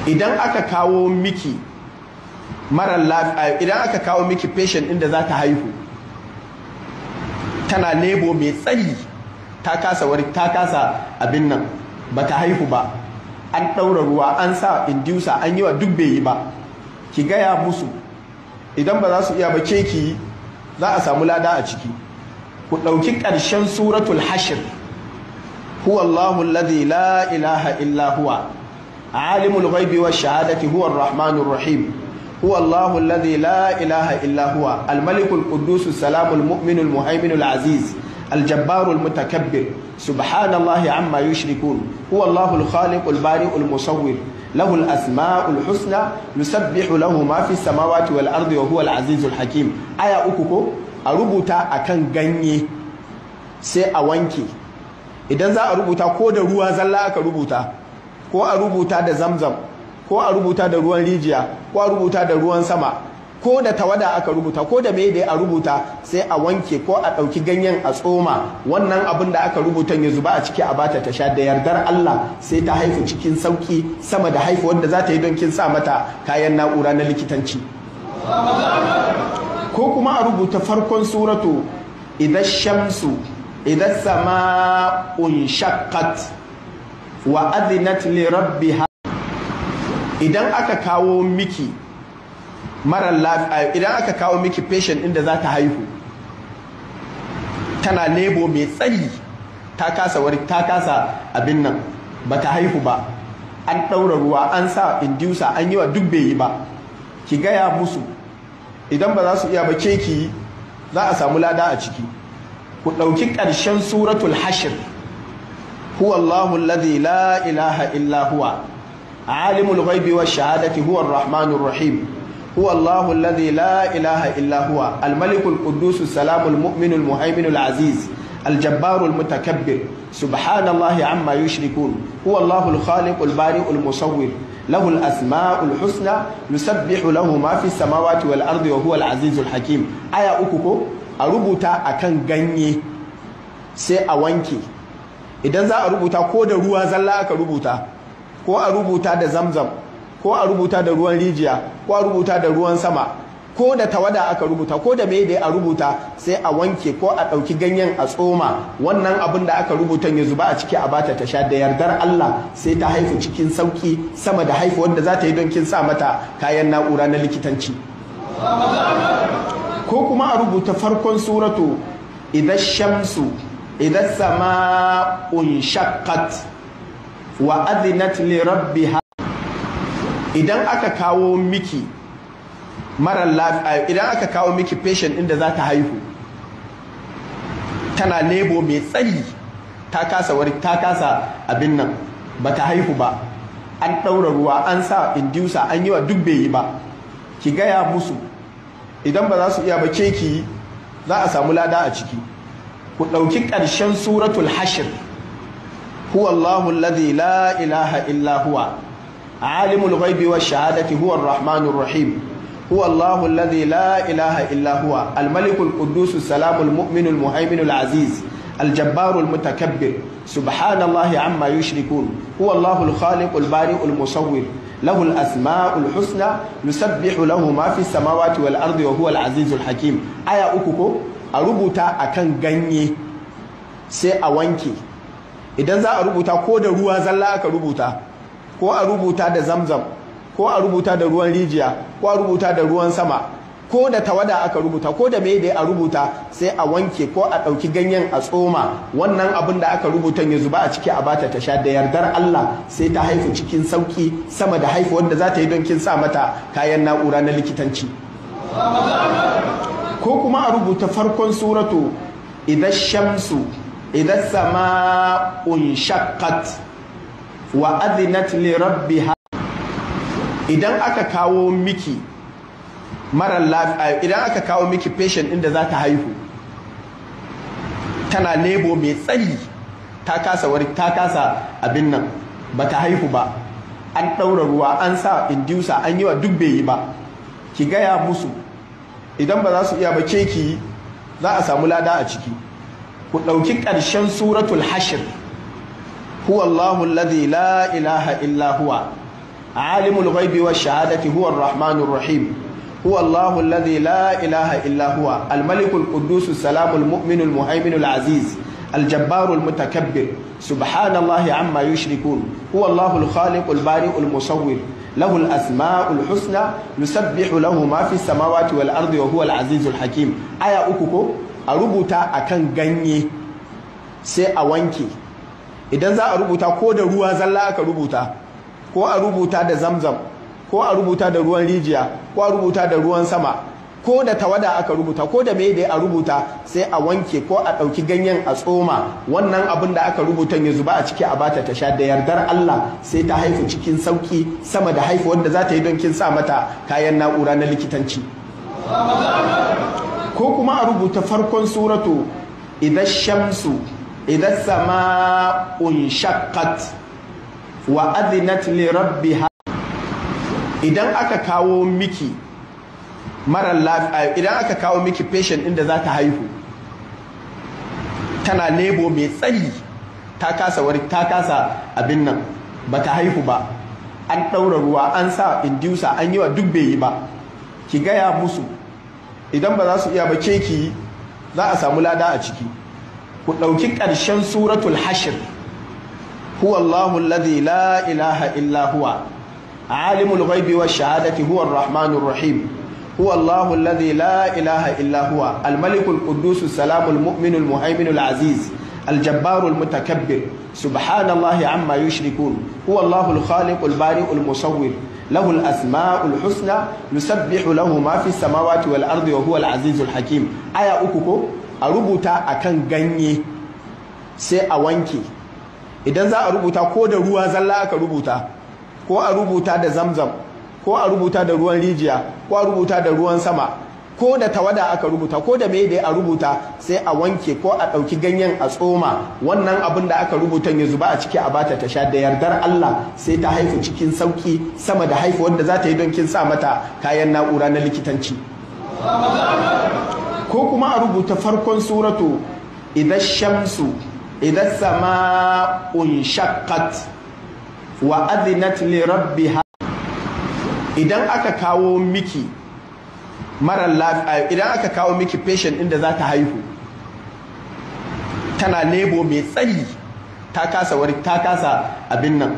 idan aka kawo miki mara lafiya, idan aka kawo miki patient inda za ta haihu, tana lebo mai tsayi, ta kasa abin nan, ba ta haihu ba, an ɗaura ruwa, an sa inducer, an yi wa duk bai yi ba, ki gaya musu idan ba za su iya ba ke ki za a samu lada a ciki. Ku ɗauki ƙarshen suratul hashir, huwa Allahu alladhi la ilaha illa huwa alimul ghaibi wash shahadati huwa ar-rahmanur rahim. هو الله الذي لا إله إلا هو الملك القدوس السلام المؤمن المهيمن العزيز الجبار المتكبر سبحان الله عما يشركون. هو الله الخالق البارئ المصور له الأسماء الحسنى يسبح له ما في السماوات والأرض وهو العزيز الحكيم. آية أكوكو أربوتا أكن غني سي أوانكي إذا za a rubuta ko da ruwa zalla aka rubuta, ko a rubuta da zamzam, ko a rubuta da ruwan rijiya, ko a rubuta da ruwan sama, ko da tawada aka rubuta, ko da me da a rubuta, sai a wanke ko a ɗauki ganyen a tsoma wannan abin da aka rubuta ya zuba a ciki a bata ta sha, da yardar Allah sai ta haifu cikin sauki sama da haifu wanda za ta yi don kin sa mata kayan na'ura na likitanci. Ko kuma a rubuta farkon suratu idan shamsu idan sama'un shaqqat wa adhinat li rabbiha. Idan aka kawo miki mara lafiya, idan aka kawo miki patient inda za ta haihu, tana lebo mai tsayi, ta kasa abin nan, ba ta haihu ba, an ɗaura ruwa, an sa inducer, an yi wa duk bai yi ba, ki gaya musu idan ba za su iya ba ke ki za a samu lada a ciki. Ku ɗauki ƙarshen suratul hashir, huwa Allahu alladhi la ilaha illa huwa عالم الغيب والشهادة هو الرحمن الرحيم. هو الله الذي لا إله إلا هو الملك القدوس السلام المؤمن المهيمن العزيز الجبار المتكبر سبحان الله عما يشركون. هو الله الخالق البارئ المصور له الأسماء الحسنى يسبح له ما في السماوات والأرض وهو العزيز الحكيم. آية أكوكو أربوتا أكن غني سي أوانكي إذا za a rubuta ko da ruwa zalla aka rubuta, ko a rubuta da zamzam, ko a rubuta da ruwan rijiya, ko a rubuta da ruwan sama, ko da tawada aka rubuta, ko da me da a rubuta, sai a wanke ko a ɗauki ganyen a tsoma wannan abin da aka rubuta ya zuba a ciki a bata ta sha, da yardar Allah sai ta haifu cikin sauki sama da haifu wanda za ta yi don kin sa mata kayan na'ura na likitanci. Ko kuma a rubuta farkon suratu idan shamsu idan sama'un shaqqat wa adhinat li rabbiha. Idan aka kawo miki mara lafiya, idan aka kawo miki patient inda za ta haihu, tana lebo mai tsayi, ta kasa abin nan, ba ta haihu ba, an ɗaura ruwa, an sa inducer, an yi wa duk bai yi ba, ki gaya musu idan ba za su iya ba ke ki za a samu lada a ciki. Ku ɗauki ƙarshen suratul hashir, هو الله الذي لا إله إلا هو عالم الغيب والشهادة هو الرحمن الرحيم. هو الله الذي لا إله إلا هو الملك القدوس السلام المؤمن المهيمن العزيز الجبار المتكبر سبحان الله عما يشركون. هو الله الخالق البارئ المصور له الأسماء الحسنى يسبح له ما في السماوات والأرض وهو العزيز الحكيم. آية أكوكو أربوتا أكن غني سي أوانكي idan za a rubuta ko da ruwa zalla aka rubuta, ko a rubuta da zamzam, ko a rubuta da ruwan rijiya, ko a rubuta da ruwan sama, ko da tawada aka rubuta, ko da me da a rubuta, sai a wanke ko a ɗauki ganyen a tsoma wannan abin da aka rubuta ya zuba a ciki a bata ta sha, da yardar Allah sai ta haifu cikin sauki sama da haifu wanda za ta yi don kin sa mata kayan na'ura na likitanci. Ko kuma a rubuta farkon suratu idan shamsu idan sama'un shaqqat wa adhinat li rabbiha. Idan aka kawo miki mara lafiya, idan aka kawo miki patient inda za ta haihu, tana lebo mai tsayi, ta kasa abin nan, ba ta haihu ba, an ɗaura ruwa, an sa inducer, an yi wa duk bai yi ba, ki gaya musu idan ba za su iya ba ke ki za a samu lada a ciki. Ku ɗauki ƙarshen suratul hashir, huwa Allahu alladhi la ilaha illa huwa alimul ghaibi wash shahadati huwa ar-rahmanur rahim huwa Allahu alladhi la ilaha illa huwa al-malikul quddus salamul mu'minul muhaiminul aziz الجبار المتكبر سبحان الله عما يشركون هو الله الخالق البارئ المصور له الأسماء الحسنى يسبح له ما في السماوات والأرض وهو العزيز الحكيم آية أكوكو أربوتا أكن غني سي أوانكي إذن za a rubuta ko da ruwa zalla aka rubuta ko a rubuta da zamzam ko a rubuta da ruwan rijiya ko a rubuta da ruwan sama ko da tawada aka rubuta ko da me da a rubuta sai a wanke ko a ɗauki ganyen a tsoma wannan abin da aka rubuta ya zuba a ciki a bata ta sha da yardar Allah sai ta haifu cikin sauki sama da haifu wanda za ta yi don kin sa mata kayan na'ura na likitanci ko kuma a rubuta farkon suratu idan shamsu idan sama'un shaqqat wa adhinat li rabbiha idan aka kawo miki mara lafiya idan aka kawo miki patient inda za ta haihu tana lebo mai tsayi ta kasa abin nan ba ta haihu ba an ɗaura ruwa an sa inducer an yi wa duk bai yi ba ki gaya musu idan ba za su iya ba keki za a samu lada a ciki ku ɗauki ƙarshen suratul hashr huwa Allahu alladhi la ilaha illa huwa alimul ghaibi wash shahadati huwa ar-rahmanur rahim هو الله الذي لا إله إلا هو الملك القدوس السلام المؤمن المهيمن العزيز الجبار المتكبر سبحان الله عما يشركون هو الله الخالق البارئ المصور له الأسماء الحسنى يسبح له ما في السماوات والأرض وهو العزيز الحكيم آية أكوكو أربوتا أكن غني سي أوانكي إذن za a rubuta ko da ruwa zalla aka rubuta ko a rubuta da zamzam ko a rubuta da ruwan rijiya ko a rubuta da ruwan sama ko da tawada aka rubuta ko da me da a rubuta sai a wanke ko a ɗauki ganyen a tsoma wannan abin da aka rubuta ya zuba a ciki a bata ta sha da yardar Allah sai ta haifu cikin sauki sama da haifu wanda za ta yi don kin sa mata kayan na'ura na likitanci ko kuma a rubuta farkon suratu idan shamsu idan sama'un shaqqat wa adhinat li rabbiha idan aka kawo miki mara lafiya idan aka kawo miki patient inda za ta haihu tana lebo mai tsayi ta kasa abin nan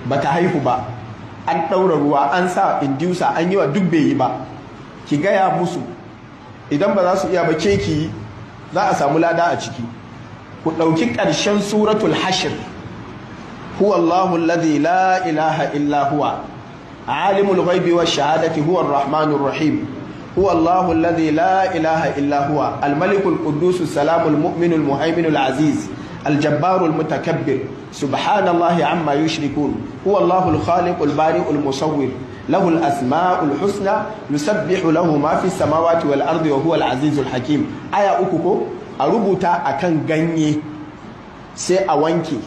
ba ta haihu ba an ɗaura ruwa an sa inducer an yi wa duk bai yi ba ki gaya musu idan ba za su iya ba keki za a samu lada a ciki ku ɗauki ƙarshen suratul hashr huwa Allahu alladhi la ilaha illa huwa عالم الغيب والشهادة هو الرحمن الرحيم هو الله الذي لا إله إلا هو الملك القدوس السلام المؤمن المهيمن العزيز الجبار المتكبر سبحان الله عما يشركون هو الله الخالق البارئ المصور له الأسماء الحسنى يسبح له ما في السماوات والأرض وهو العزيز الحكيم آية أكوكو أربوتا أكن غني سي أوانكي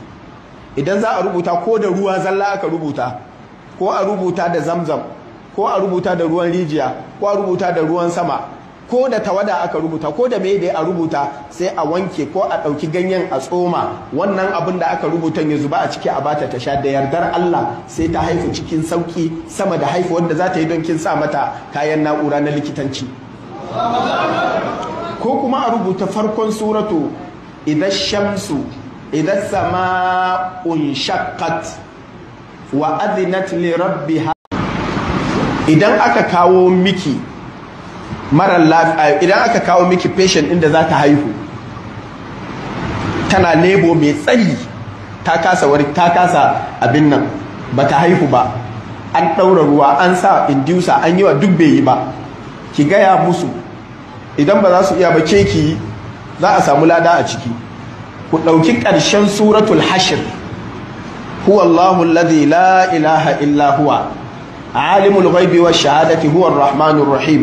إذن za a rubuta ko da ruwa zalla aka rubuta ko a rubuta da zamzam ko a rubuta da ruwan rijiya ko a rubuta da ruwan sama ko da tawada aka rubuta ko da me da a rubuta sai a wanke ko a ɗauki ganyen a tsoma wannan abin da aka rubuta ya zuba a ciki a bata ta sha da yardar Allah sai ta haifu cikin sauki sama da haifu wanda za ta yi don kin sa mata kayan na'ura na likitanci ko kuma a rubuta farkon suratu idan shamsu idan sama'un shaqqat wa adhinat li rabbiha idan aka kawo miki mara lafiya idan aka kawo miki patient inda za ta haihu tana lebo mai tsayi ta kasa abin nan ba ta haihu ba an ɗaura ruwa an sa inducer an yi wa duk bai yi ba ki gaya musu idan ba za su iya ba keki za a samu lada a ciki ku ɗauki ƙarshen suratul hashr هو الله الذي لا إله إلا هو عالم الغيب والشهادة هو الرحمن الرحيم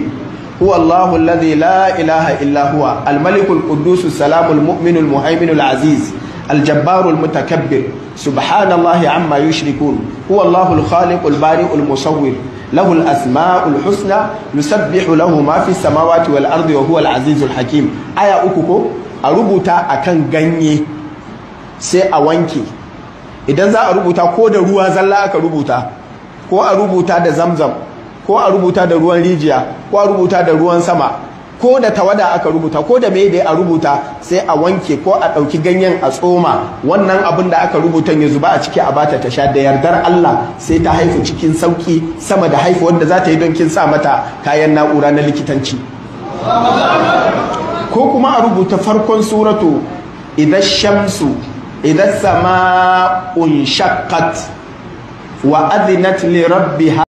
هو الله الذي لا إله إلا هو الملك القدوس السلام المؤمن المهيمن العزيز الجبار المتكبر سبحان الله عما يشركون هو الله الخالق البارئ المصور له الأسماء الحسنى يسبح له ما في السماوات والأرض وهو العزيز الحكيم آية أكوكو أربوتا أكن غني سي أوانكي idan za a rubuta ko da ruwa zalla aka rubuta ko a rubuta da zamzam, ko a rubuta da ruwan rijiya, ko a rubuta da ruwan sama, ko da tawada aka rubuta, ko da mai da a rubuta, sai a wanke ko a ɗauki ganyen a tsoma wannan abin da aka rubuta ya zuba a ciki a bata ta sha, da yardar Allah sai ta haifu cikin sauki sama da haifu wanda za ta yi don kin sa mata kayan na'ura na likitanci. Ko kuma a rubuta farkon suratu idan shamsu idan sama'un shaqqat wa adhinat li rabbiha